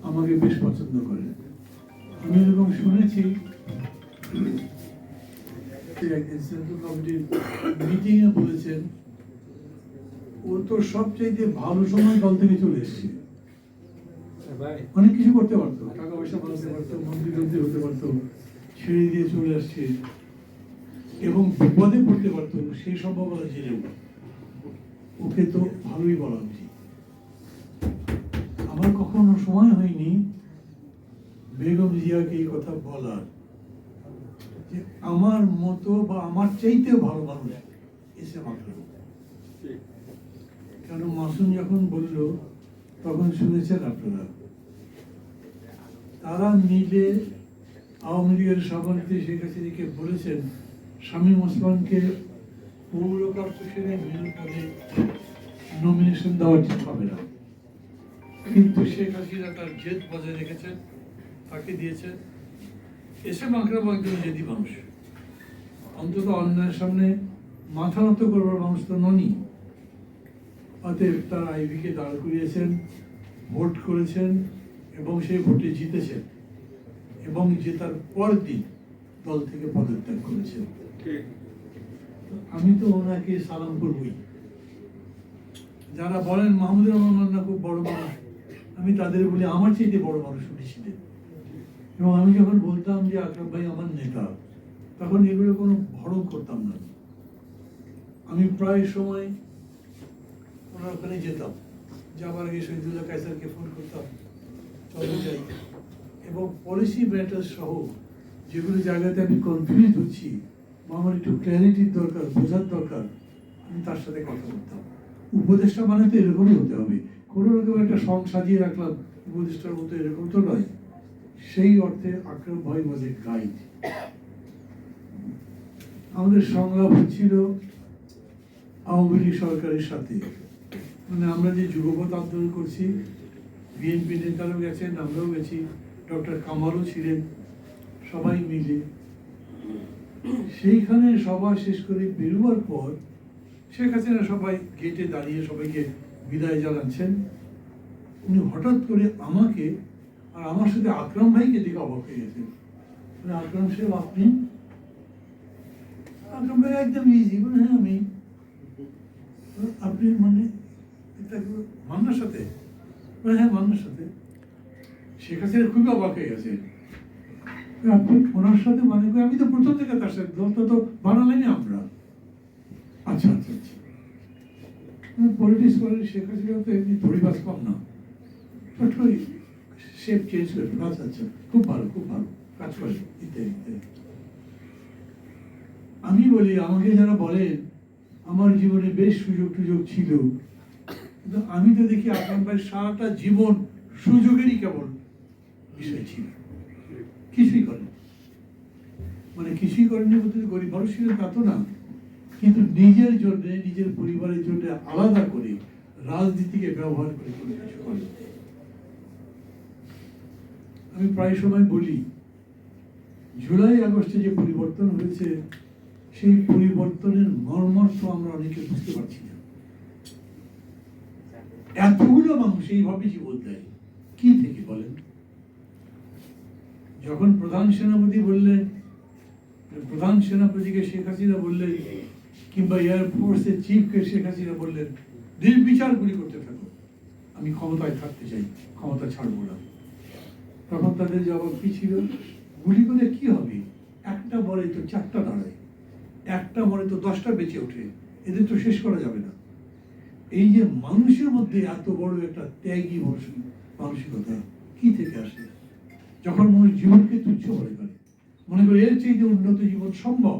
আমাকে বেশ পছন্দ করে। আমি এরকম শুনেছি একদিন সেন্ট্রাল কমিটির মিটিংয়ে বলেছেন ও তো সবচাইতে ভালো সময় দল থেকে চলে এসছে, অনেক কিছু করতে পারতো, টাকা পয়সা বানাতে পারতো, মন্ত্রী হতে পারতো, ছেড়ে দিয়ে চলে আসছে এবং বিপদে পড়তে পারতো, সেই সম্ভাবনা জেনেও ওকে তো ভালোই বলা উচিত। আমার কখনো সময় হয়নি বেগম জিয়াকে এই কথা বলার যে আমার মতো বা আমার চাইতেও ভালো মানুষ এসে মাত্র। কারণ মাসুম যখন বলল তখন শুনেছেন আপনারা, তারা মিলে আওয়ামী লীগের সভাপতি শেখ হাসিনাকে বলেছেন শামীম ওসমানকে পৌর কর্পোরেশনের মেয়র পদে নমিনেশন দেওয়া ঠিক হবে না, কিন্তু শেখ হাসিনা তার জেদ বজায় রেখেছেন, তাকে দিয়েছেন। এসে আকরাম একজন জেদি মানুষ, অন্তত অন্যায়ের সামনে মাথা নত করবার মানুষ তো ননি। অতএব তারা আইভিকে দাঁড় করিয়েছেন, ভোট করেছেন এবং সেই ভোটে জিতেছেন এবং জেতার পর দিন দল থেকে পদত্যাগ করেছেন। আমি তো ওনাকে সালাম করবই। যারা বলেন মাহমুদুর রহমান না খুব বড় মানুষ, আমি তাদের বলি আমার চাইতে বড় মানুষ উনি ছিলেন। এবং আমি যখন বলতাম যে আকরাম ভাই আমার নেতা, তখন এগুলো কোনো ভরণ করতাম না। আমি প্রায় সময় ওনার ওখানে যেতাম, যাবার আগে শহীদুল্লাহ কায়সারকে ফোন করতাম, চলে যাই, এবং পলিসি ম্যাটার সহ যেগুলো জায়গাতে আমি কনফিউজ হচ্ছি বা আমার একটু ক্ল্যারিটির দরকার, বোঝার দরকার, আমি তার সাথে কথা বলতাম। উপদেষ্টা মানে তো এরকমই হতে হবে, কোনো রকম একটা সং সাজিয়ে রাখলাম উপদেষ্টার মতো, এরকম তো নয়। সেই অর্থে আকরাম ভাই ওয়াজ এ গাইড। আমাদের সংলাপ হচ্ছিল আওয়ামী লীগ সরকারের সাথে, মানে আমরা যে যুগপৎ আন্দোলন করছি, বিএনপি নেতারাও গেছেন, আমরাও গেছি, ডক্টর কামালও ছিলেন, সবাই মিলে সেইখানে সভা শেষ করে বেরোবার পর শেখ হাসিনা সবাই গেটে দাঁড়িয়ে সবাইকে বিদায় জানাচ্ছেন। উনি হঠাৎ করে আমাকে আর আমার সাথে আকরাম ভাইকে দেখে অবাক হয়ে গেছেন। আকরাম সাহেব আপনি? আকরাম ভাই একদম ইজি, মানে হ্যাঁ আমি। আপনি মানে মান্নার সাথে? হ্যাঁ মান্নার সাথে। শেখ হাসিনা খুবই অবাক হয়ে গেছে, আপনি ওনার সাথে মানে আমি তো প্রথম থেকে তার সাথে দলটা তো বানালেনি আমরা। আচ্ছা আচ্ছা আচ্ছা, পলিটিক্স করে শেখ হাসিনা তো এমনি পরিবাস কম না, শেপ চেঞ্জ করে। আচ্ছা আচ্ছা, খুব ভালো কাজ করে ইত্যাদি ইত্যাদি। আমি বলি আমাকে যারা বলেন আমার জীবনে বেশ সুযোগ টুযোগ ছিল, কিন্তু আমি তো দেখি আকরাম ভাই সারাটা জীবন সুযোগেরই কেবল বিষয় ছিল, কিছুই করেন, মানে কিছুই করেনি বলতে গরিব মানুষ ছিলেন তা তো না, কিন্তু নিজের জন্য, নিজের পরিবারের জন্য আলাদা করে রাজনীতিকে ব্যবহার করে কিছু করেন। আমি প্রায় সময় বলি জুলাই আগস্টে যে পরিবর্তন হয়েছে, সেই পরিবর্তনের মর্মার্থ আমরা অনেকে বুঝতে পারছি না। এতগুলো মানুষ এইভাবে জীবন দেয় কি থেকে বলেন? যখন প্রধান সেনাপতিকে শেখ হাসিনা বললেন, কিংবা এয়ারফোর্সের চিফকে শেখ হাসিনা বললেন নির্বিচার গুলি করতে থাকো, আমি ক্ষমতায় থাকতে চাই, ক্ষমতা ছাড়বো না, তখন তাদের জবাব কি ছিল? গুলি করে কি হবে, একটা মরে তো 4টা দাঁড়ায়, একটা মরে তো 10টা বেঁচে ওঠে, এদের তো শেষ করা যাবে না। এই যে মানুষের মধ্যে এত বড় একটা ত্যাগী মানসিকতা কি থেকে আসে? যখন মানুষ জীবনকে তুচ্ছ মনে করে এর চেয়ে যে উন্নত জীবন সম্ভব,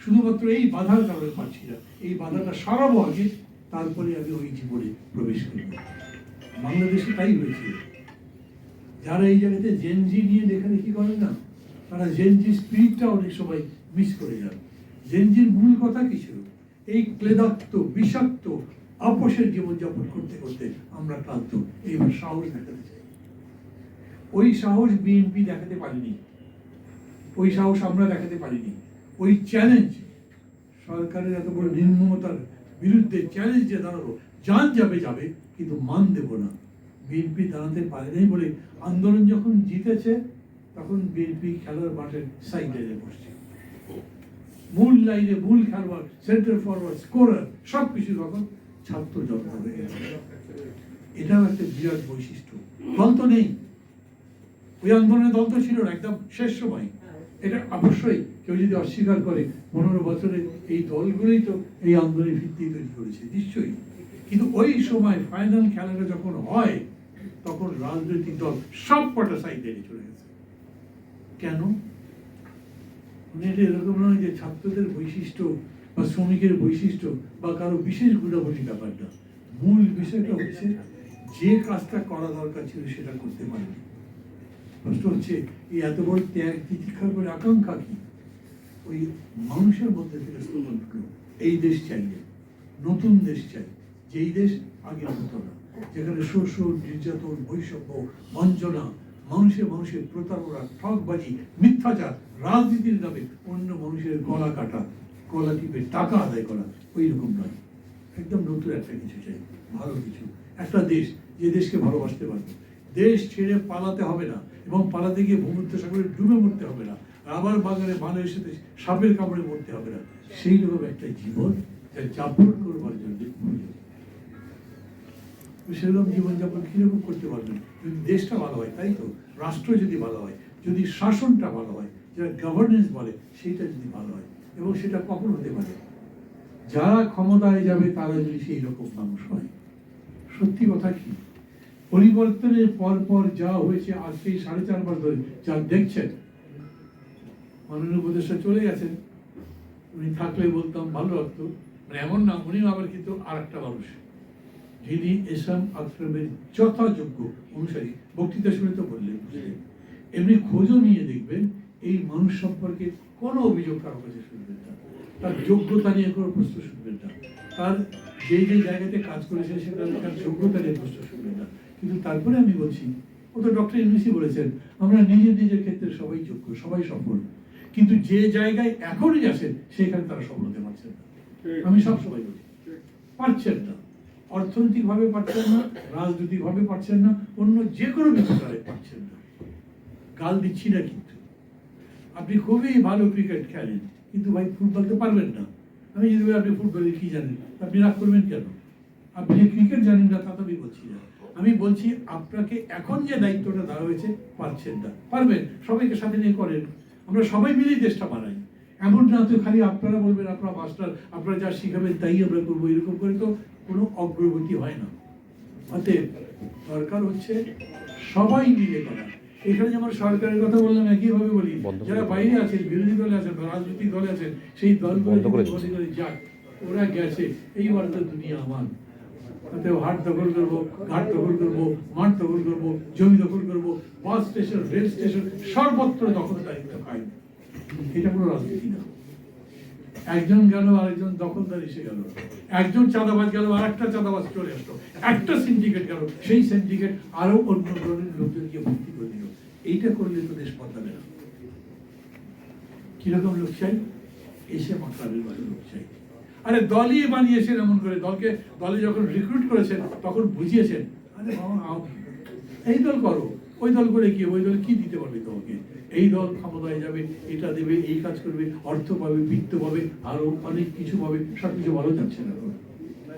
শুধুমাত্র এই বাধার কারণে পাচ্ছি না, এই বাধাটা সারাবো আগে, তারপরে আমি ওই জীবনে প্রবেশ করব। বাংলাদেশে তাই হয়েছে। যারা এই জায়গাতে জেনজি নিয়ে লেখালেখি করে না, তারা জেনজি স্পিরিটটা অনেক সময় মিস করে যান। জেনজির মূল কথা কি ছিল? এই ক্লেদাক্ত বিষাক্ত আপোষের জীবনযাপন করতে করতে আমরা ক্লান্ত, এইবার সাহস দেখাতে চাই। ওই সাহস বিএনপি দেখাতে পারেনি, ওই সাহস আমরা দেখাতে পারিনি। ওই চ্যালেঞ্জ, সরকারের এত বড় নির্মমতার বিরুদ্ধে চ্যালেঞ্জে দাঁড়াবো, জান যাবে কিন্তু মান দেব না। বিএনপি দাঁড়াতে পারে নাই বলে আন্দোলন যখন জিতেছে তখন বিএনপি খেলার মাঠের সাইড লাইনে বসছে, মূল লাইনে মূল খেলোয়াড়, সেন্টার ফরওয়ার্ড, স্কোরার সবকিছু তখন ছাত্র জন্ম হয়ে গেছে। এটাও একটা বিরাট বৈশিষ্ট্য। দল তো নেই, ওই আন্দোলনে দল তো ছিল না, একদম শেষ সময়। এটা অবশ্যই কেউ যদি অস্বীকার করে 15 বছরে এই দলগুলোই তো এই আন্দোলনের ভিত্তি তৈরি করেছে, নিশ্চয়ই। কিন্তু ওই সময় ফাইনাল খেলাটা যখন হয় তখন রাজনৈতিক দল সব কটা সাইড দিয়ে চলে গেছে। কেন? এটা এরকম নয় যে ছাত্রদের বৈশিষ্ট্য বা শ্রমিকের বৈশিষ্ট্য বা কারো বিশেষ গুণাবলী ব্যাপারটা। মূল বিষয়টা হচ্ছে যে কাজটা করা দরকার ছিল সেটা করতে পারেনি। প্রশ্ন হচ্ছে এই এত বড় ত্যাগ তিতিক্ষা করে আকাঙ্ক্ষা কি? ওই মানুষের মধ্যে থেকে স্লোগান উঠলো, এই দেশ চাইলে নতুন দেশ চাই, যেই দেশ আগে হতো না, যেখানে শোষণ, নির্যাতন, বৈষম্য, বঞ্চনা, মানুষের প্রতারণা, ঠকবাজি, মিথ্যাচার, রাজনীতির নামে অন্য মানুষের গলা কাটা, গলা টিপে টাকা আদায় করা, ওই রকম নয়। একদম নতুন একটা কিছু চাই, ভালো কিছু, একটা দেশ যে দেশকে ভালোবাসতে পারবে। দেশ ছেড়ে পালাতে হবে না, এবং পালাতে গিয়ে ভূমধ্য সাগরে ডুবে মরতে হবে না, রাবার বাগানে বানের সাথে সাপের কামড়ে মরতে হবে না। সেই রকম একটা জীবন যা যাপন করবার জন্য সেরকম জীবনযাপন কিরকম করতে পারবেন? যদি দেশটা ভালো হয়, তাই তো, রাষ্ট্র যদি ভালো হয়, যদি শাসনটা ভালো হয়, যেটা গভর্নেন্স বলে, সেইটা যদি ভালো হয়, এবং সেটা কখন হতে পারে? যারা ক্ষমতায় যাবে তারা যদি সেই রকম মানুষ হয়। সত্যি কথা কি, পরিবর্তনের পর পর যা হয়েছে আজকে 4.5 মাস ধরে যা দেখছেন, মাননীয় উপদেষ্টা চলে গেছেন, উনি থাকলে বলতাম ভালো লাগতো, মানে এমন না, উনি আবার কিন্তু আর একটা মানুষ যিনি এসএম আকরামের যথাযোগ্য অনুসারী। বক্তৃতা শুনে তো বললেন, এমনি খোঁজও নিয়ে দেখবেন এই মানুষ সম্পর্কে কোনো অভিযোগ কারো কাছে শুনবেন না, তার যোগ্যতা নিয়ে কোনো প্রশ্ন শুনবেন না, তার যে জায়গাতে কাজ করেছে সেটা তার যোগ্যতা নিয়ে প্রশ্ন শুনবেন না। কিন্তু তারপরে আমি বলছি, ও তো ডক্টর ইউনূসী বলেছেন আমরা নিজের ক্ষেত্রে সবাই যোগ্য, সবাই সফল, কিন্তু যে জায়গায় এখনই আছেন সেখানে তারা সফল হতে পারছেন না। আমি সবসময় বলি পারছেন না, অর্থনৈতিক ভাবে পারছেন না, রাজনৈতিক ভাবে পারছেন না, অন্য যে কোনো বিষয়ে পারছেন না। গাল দিচ্ছি না, কিন্তু আপনি খুবই ভালো ক্রিকেট খেলেন, কিন্তু ভাই ফুটবল তো পারবেন না। আমি যদি বলি আপনি ফুটবলে কি জানেন, আপনি রাগ করবেন কেন? আপনি যে ক্রিকেট জানেন না তা তো আমি বলছি না, আমি বলছি আপনাকে এখন যে দায়িত্বটা দেওয়া হয়েছে পারছেন না, পারবেন, সবাইকে সাথে নিয়ে করেন, আমরা সবাই মিলেই দেশটা বানাই। এমন না তো খালি আপনারা বলবেন আপনারা মাস্টার, আপনারা যা শিখাবেন তাই আমরা করবো, এরকম করে তো কোনো অগ্রগতি হয় না। অতএব দরকার হচ্ছে সবাই মিলে করা। এখানে যেমন সরকারের কথা বললাম, একইভাবে বলি যারা বাইরে আছেন, বিরোধী দলে আছেন বা রাজনৈতিক দলে আছেন, সেই দলগুলো যাক, ওরা গেছে, এইবার তো দুনিয়া আমার। অতএব হাট দখল করবো, ঘাট দখল করবো, মাঠ দখল করবো, জমি দখল করবো, বাস স্টেশন, রেল স্টেশন, সর্বত্র দখলদারিত্ব খাই। এটা কোনো রাজনীতি না। একজন গেল, আরেকজন দখলদার এসে গেল, একজন চাঁদাবাজ গেল, আর একটা চাঁদাবাজ চলে আসলো, একটা সিন্ডিকেট গেল, সেই সিন্ডিকেট আরো অন্য ধরনের লোকজনকে ভর্তি করে দিল। এইটা করলে তো দেশ বদলাবে না। কিরকম লোক চাই? এসে মাকড়াবের মতো লোক চাই। আরে দলই বানিয়েছেন এমন করে, দলে যখন রিক্রুট করেছেন তখন বুঝিয়েছেন, আরে বাবা এই দল করো, ওই দল করে কি, ওই দল কি দিতে পারবে তোমাকে, এই দল ক্ষমতায় যাবে, এটা দেবে, এই কাজ করবে, অর্থ পাবে, বৃত্ত পাবে, আরো অনেক কিছু পাবে, সবকিছু ভালো যাচ্ছে না,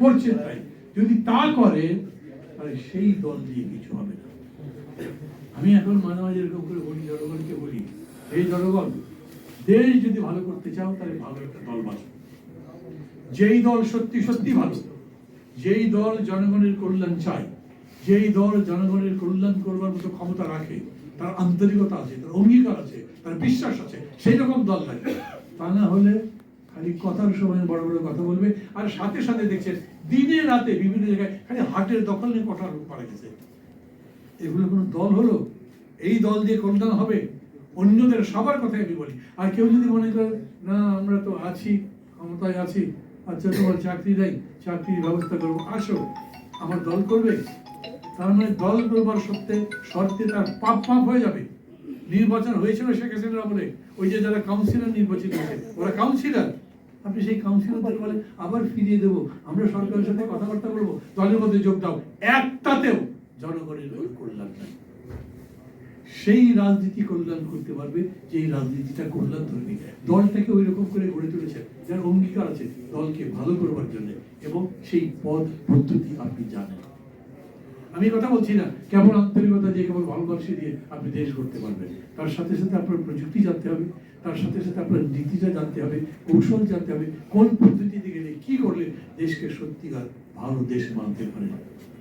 করছে তাই। যদি তা করে তাহলে সেই দল দিয়ে কিছু হবে না। আমি এখন মাঝে মাঝে এরকম করে বলি, জনগণকে বলি, এই জনগণ, দেশ যদি ভালো করতে চাও তাহলে ভালো একটা দল বাঁচো, যেই দল সত্যি সত্যি ভালো, যেই দল জনগণের কল্যাণ চায়, যেই দল জনগণের কল্যাণ করবার মতো ক্ষমতা রাখে, তার আন্তরিকতা আছে, তার অঙ্গীকার আছে, তার বিশ্বাস আছে, সেই রকম দল লাগবে। তা না হলে খালি কথার সময় বড় বড় কথা বলবে, আর সাথে সাথে দেখছেন দিনে রাতে বিভিন্ন জায়গায় খালি হাটের দখল নিয়ে কথা পারা গেছে। এগুলো কোনো দল হলো? এই দল দিয়ে কল্যাণ হবে? অন্যদের সবার কথাই আমি বলি। আর কেউ যদি মনে করে না আমরা তো আছি, ক্ষমতায় আছি, আচ্ছা তোমার চাকরি দেয়, চাকরির ব্যবস্থা করবো, আসো আমার দল করবে, তার মানে দল করবার শর্তে তার পাপ হয়ে যাবে। নির্বাচন হয়েছিল শেখ হাসিনার আমলে, ওই যে যারা কাউন্সিলর নির্বাচিত হয়েছে ওরা কাউন্সিলর, আপনি সেই কাউন্সিলরদের বলে আবার ফিরিয়ে দেবো, আমরা সরকারের সাথে কথাবার্তা বলবো, দলের মধ্যে যোগ দাও, একটাতেও জনগণের কোনো কল্যাণ নাই। সেই রাজনীতি কল্যাণ করতে পারবে যে রাজনীতিটা কল্যাণ ধর্মী। দলটাকে ওই রকম করে গড়ে তুলেছে যার অঙ্গীকার আছে দলকে ভালো করবার জন্য, এবং সেই পদ পদ্ধতি আপনি জানেন। আমি কথা বলছি না কেবল আন্তরিকতা দিয়ে, কেবল ভালোবাসি দিয়ে আপনি দেশ গড়তে পারবেন। তার সাথে সাথে আপনার প্রযুক্তি জানতে হবে, তার সাথে সাথে আপনার নীতিটা জানতে হবে, কৌশল জানতে হবে, কোন পদ্ধতিতে গেলে কি করলে দেশকে সত্যিকার ভালো দেশ মানতে পারে।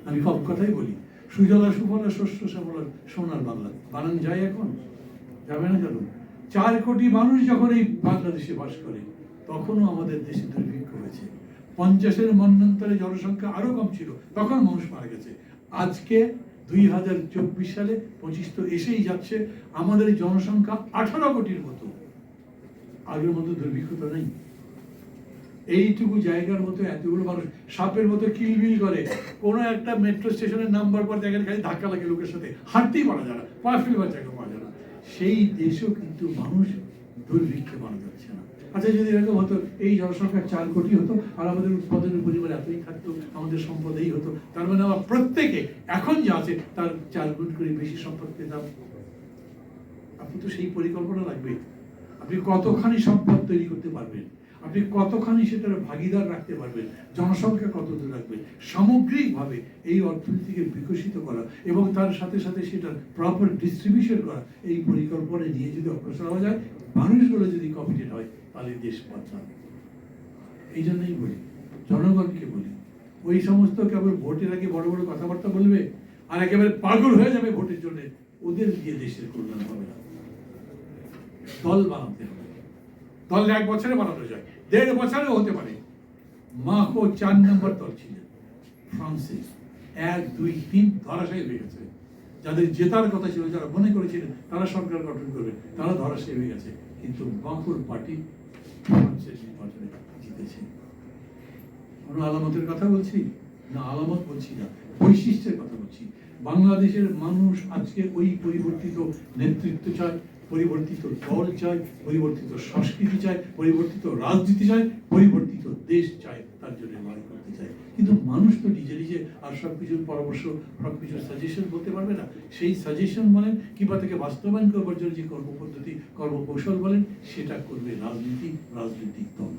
আমি সব কথাই বলি, সুজলা সুফলা শস্য শ্যামলা সোনার বাংলা বানান যায়, এখন যাবে না কেন? 4 কোটি মানুষ যখন এই বাংলাদেশে বাস করে, তখনও আমাদের দেশে দুর্ভিক্ষ হয়েছে। 50-এর মন্বন্তরে জনসংখ্যা আরো কম ছিল, তখন মানুষ মারা গেছে। আজকে 2024 সালে 25 তো এসেই যাচ্ছে, আমাদের জনসংখ্যা 18 কোটির মতো। আগের মতো দুর্ভিক্ষ তো নেই। এইটুকু জায়গার মতো এতগুলো মানুষ সাপের মতো কিলবিল করে, কোনো একটা মেট্রো স্টেশনের নাম্বার পর জায়গায় খালি ধাক্কা লাগে লোকের সাথে, হাঁটতেই পারা যায় না, পা ফেলবার জায়গা পাওয়া যায় না। সেই দেশেও কিন্তু মানুষ দুর্ভিক্ষে মারা যাচ্ছে না। আচ্ছা, যদি এরকম হতো, এই জনসংখ্যা 4 কোটি হতো আর আমাদের উৎপাদনের পরিমাণ এতই থাকতো, আমাদের সম্পদ এই হতো, তার মানে আমার প্রত্যেকে এখন যা আছে তার 4 গুণ করে বেশি সম্পদ পেতাম। আপনি তো সেই পরিকল্পনা লাগবে। আপনি কতখানি সম্পদ তৈরি করতে পারবেন, আপনি কতখানি সেটার ভাগিদার রাখতে পারবেন, জনসংখ্যা কত দূর রাখবেন, সামগ্রিকভাবে এই অর্থনীতিকে বিকশিত করা এবং তার সাথে সাথে সেটার প্রপার ডিস্ট্রিবিউশন করা, এই পরিকল্পনা নিয়ে যদি অগ্রসর হওয়া যায়, মানুষগুলো যদি কমিটেড হয়, তাহলে দেশ বাঁচাবে। এই জন্যই বলি, জনগণকে বলি, ওই সমস্ত কেবল ভোটের আগে বড় বড় কথাবার্তা বলবে আর একেবারে পাগল হয়ে যাবে ভোটের জন্য, ওদের দিয়ে দেশের কল্যাণ হবে না। দল বানাতে হবে। দল 1 বছরে বানানো যায়, 1.5 বছরেও হতে পারে। মাখো 4 নম্বর দল ছিলেন ফ্রান্সিস, 1, 2, 3 ধরাশায়ী হয়ে গেছে। যাদের জেতার কথা ছিল, যারা মনে করেছিলেন তারা সরকার গঠন করবে, তারা ধরাশায়ী হয়ে গেছে। কিন্তু বাঁকুর পার্টি ফ্রান্সের নির্বাচনে জিতেছে। কোনো আলামতের কথা বলছি না, আলামত বলছি না, বৈশিষ্ট্যের কথা বলছি। বাংলাদেশের মানুষ আজকে ওই পরিবর্তিত নেতৃত্ব চায়, পরিবর্তিত দল চায়, পরিবর্তিত সংস্কৃতি চায়, পরিবর্তিত রাজনীতি চায়, পরিবর্তিত দেশ চায়, তার জন্য লড়াই করতে চায়। কিন্তু মানুষ তো নিজে নিজে আর সবকিছুর পরামর্শ, সবকিছুর সাজেশন বলতে পারবে না। সেই সাজেশন বলেন কিংবা তাকে বাস্তবায়ন করবার জন্য যে কর্মপদ্ধতি, কর্মকৌশল বলেন, সেটা করবে রাজনৈতিক দল।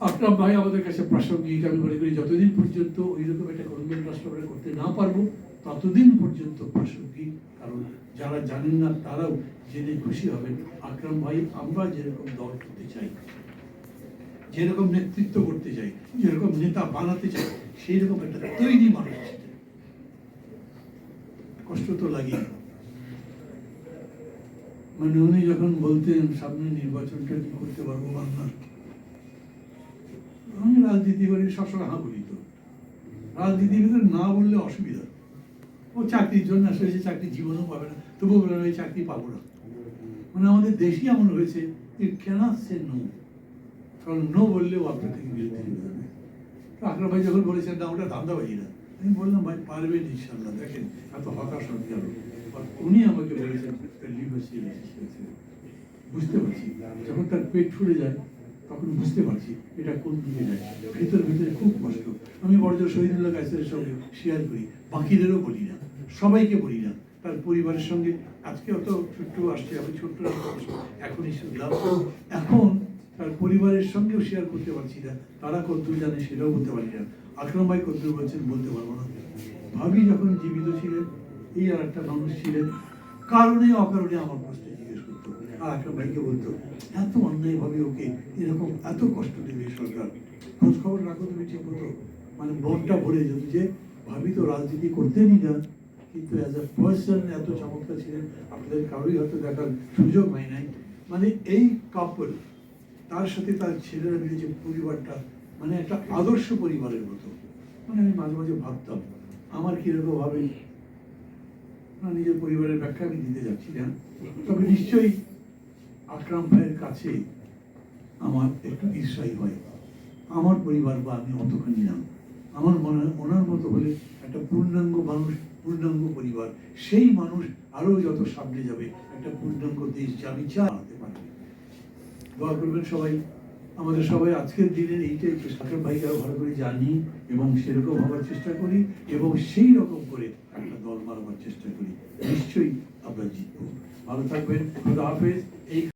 আকরাম ভাই আমাদের কাছে প্রাসঙ্গিক। আমি মনে করি যতদিন পর্যন্ত ওই রকম একটা গণতন্ত্র রাষ্ট্র আমরা করতে না পারবো, ততদিন পর্যন্ত প্রাসঙ্গিক। কারণ যারা জানেন না তারাও জেনে খুশি হবেন, আকরাম ভাই আমরা যেরকম দল করতে চাই, যেরকম নেতৃত্ব করতে চাই, যেরকম নেতা বানাতে চাই, সেই রকম একটা তৈরি মানুষ ছিলেন। কষ্ট তো লাগে। মানে উনি যখন বলতেন সামনে নির্বাচনটা কি করতে পারবো বাংলা, আমি রাজনীতি করি, সবসময় হা বলি। তো রাজনীতির ভিতরে না বললে অসুবিধা। ও চাকরির জন্য আসলে সে চাকরি জীবনেও পাবে না, তবুও বলে ওই চাকরি পাবো না। মানে আমাদের দেশই এমন হয়েছে, ক্যানট সে নো, কারণ নো বললেও আপনার থেকে বিরতি হয়ে যাবে। আকরাম ভাই যখন বলেছেন না ওটা ধান্দাবাজি না, আমি বললাম ভাই পারবেন ইনশাল্লাহ, দেখেন এত হতাশ হতে গেল। উনি আমাকে বলেছেন বুঝতে পারছি, যখন তার পেট ফুলে যায় তখন বুঝতে পারছি এটা কোন দিকে যায়, ভিতরে খুব কষ্ট। আমি বড়জোর শহীদুল্লাহ কায়েসের সঙ্গে শেয়ার করি, বাকিদেরও বলি না, সবাইকে বলি না। তার পরিবারের সঙ্গে আজকে অত ছোট্ট আসছে, আমি ছোট্ট এখনই শুনলাম, এখন তার পরিবারের সঙ্গেও শেয়ার করতে পারছি না, তারা কতদূর জানে সেটাও বলতে পারি না। আকরাম ভাই কতদূর বলছেন বলতে পারবো না। ভাবি যখন জীবিত ছিলেন, এই আর একটা মানুষ ছিলেন, কারণে অকারণে আমার কষ্টে জিজ্ঞেস করতো, আর আকরাম ভাইকে বলতো এত অন্যায় ভাবে ওকে এরকম এত কষ্ট দেবে সরকার, খোঁজ খবর রাখো তুমি ঠিক মতো। মানে মনটা ভরে যেত যে ভাবি তো রাজনীতি করতেনই না, কিন্তু অ্যাজ এ পার্সন এত চমৎকার ছিলেন, আপনাদের কারোই হয়তো দেখার সুযোগ হয় নাই। মানে এই কাপল, তার সাথে তার ছেলেরা মিলে যে পরিবারটা, মানে একটা আদর্শ পরিবারের মতো। মানে আমি মাঝে মাঝে ভাবতাম আমার কিরকম ভাবে, নিজের পরিবারের ব্যাখ্যা আমি দিতে যাচ্ছি না, তবে নিশ্চয়ই আকরাম ভাইয়ের কাছে আমার একটু ঈর্ষাই হয়। আমার পরিবার বা আমি অতখানি না, আমার মনে হয় ওনার মতো হলে একটা পূর্ণাঙ্গ মানুষ, পূর্ণাঙ্গ পরিবার, সেই মানুষ আরো যত সামনে যাবে, একটা পূর্ণাঙ্গ দেশ যে আমি চালাতে পারবে। দোয়া করবেন সবাই, আমাদের সবাই আজকের দিনের এইটাই সাথে ভাইকে আরো ভালো করে জানি এবং সেরকম হবার চেষ্টা করি এবং সেই রকম করে একটা দল বানাবার চেষ্টা করি। নিশ্চয়ই আমরা জিতবো। ভালো থাকবেন। খুদা হাফেজ। এই